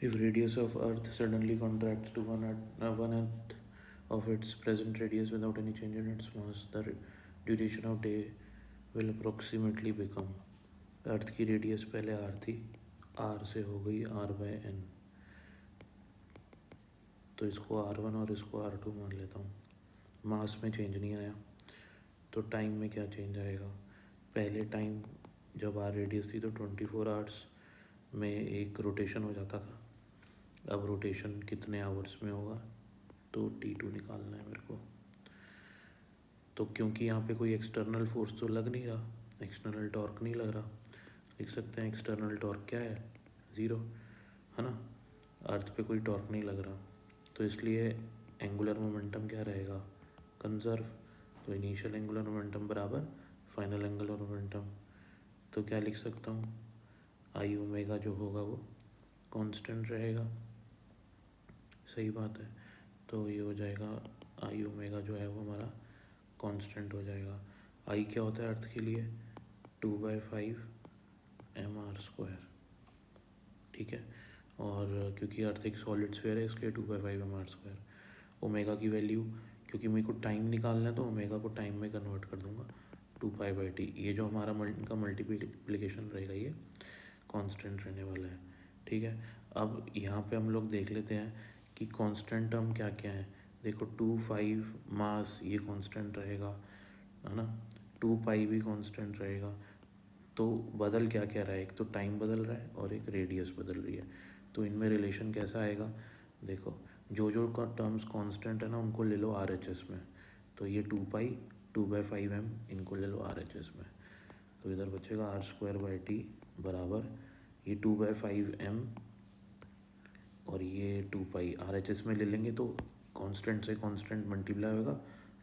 If radius of Earth suddenly contracts to one-eighth of its present radius without any change in its mass, the duration of day will approximately become. अर्थ की radius पहले are थी, are से हो गई are bye N, तो इसको R1 और इसको R2 मान लेता हूँ। मास में चेंज नहीं आया, तो टाइम में क्या चेंज आएगा? पहले टाइम जब आर रेडियस थी तो 24 आवर्स में एक रोटेशन हो जाता था। अब रोटेशन कितने आवर्स में होगा? तो T2 निकालना है मेरे को। तो क्योंकि यहाँ पे कोई एक्सटर्नल फोर्स तो लग नहीं रहा, एक्सटर्नल टॉर्क नहीं लग रहा, लिख सकते हैं एक्सटर्नल टॉर्क क्या है? 0, है ना। अर्थ पे कोई टॉर्क नहीं लग रहा, तो इसलिए एंगुलर मोमेंटम क्या रहेगा? कंजर्व। तो इनिशियल एंगुलर मोमेंटम बराबर फाइनल एंगुलर मोमेंटम। तो क्या लिख सकता हूँ? आई ओमेगा जो होगा वो कांस्टेंट रहेगा। सही बात है। तो ये हो जाएगा आई ओमेगा जो है वो हमारा कांस्टेंट हो जाएगा। आई क्या होता है अर्थ के लिए? 2/5 mr²। ठीक है। और क्योंकि अर्थ एक सॉलिड स्फीयर है इसलिए 2/5 mr²। ओमेगा की वैल्यू, क्योंकि मेरे को टाइम निकालना है तो ओमेगा को टाइम में कन्वर्ट कर दूंगा 2π/t। ये जो हमारा इनका मल्टीप्लिकेशन रहेगा ये कांस्टेंट रहने वाला है। ठीक है। अब यहाँ पे हम लोग देख लेते हैं कि कांस्टेंट टर्म क्या क्या है। देखो 2, 5 मास ये कांस्टेंट रहेगा, है ना। 2π भी कांस्टेंट रहेगा। तो बदल क्या क्या रहा है? एक तो टाइम बदल रहा है और एक रेडियस बदल रही है। तो इनमें रिलेशन कैसा आएगा? देखो जो जो का टर्म्स कांस्टेंट है ना उनको ले लो RHS में। तो ये 2π 2/5m इनको ले लो RHS में। तो इधर बचेगा r²/t बराबर ये 2/5m और ये 2π RHS में ले लेंगे तो कांस्टेंट से कांस्टेंट मल्टीप्लाई होगा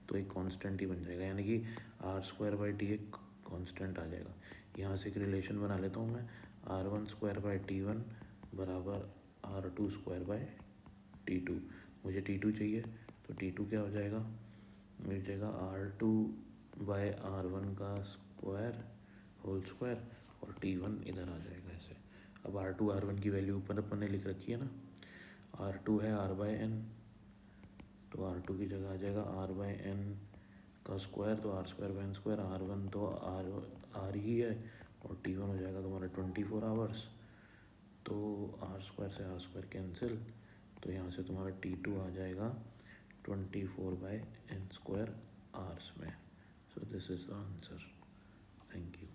तो एक कांस्टेंट ही बन जाएगा, यानी कि r²/t एक कांस्टेंट आ जाएगा। यहाँ से एक रिलेशन बना लेता हूँ मैं, r1²/t1 बराबर r2²/t2। मुझे T2 चाहिए तो T2 क्या हो जाएगा? मिल जाएगा r2/r1 का स्क्वायर होल स्क्वायर और T1 इधर आ जाएगा ऐसे। अब R2 R1 की वैल्यू ऊपर अपन ने लिख रखी है ना, R2 है r/n, तो R2 की जगह आ जाएगा r/n का स्क्वायर, तो r²/n²। R1 तो r ही है और T1 हो जाएगा तुम्हारा 24 आवर्स। तो r² से r² कैंसिल, तो यहाँ से तुम्हारा T2 आ जाएगा 24/n² आवर्स में। So this is the answer. Thank you.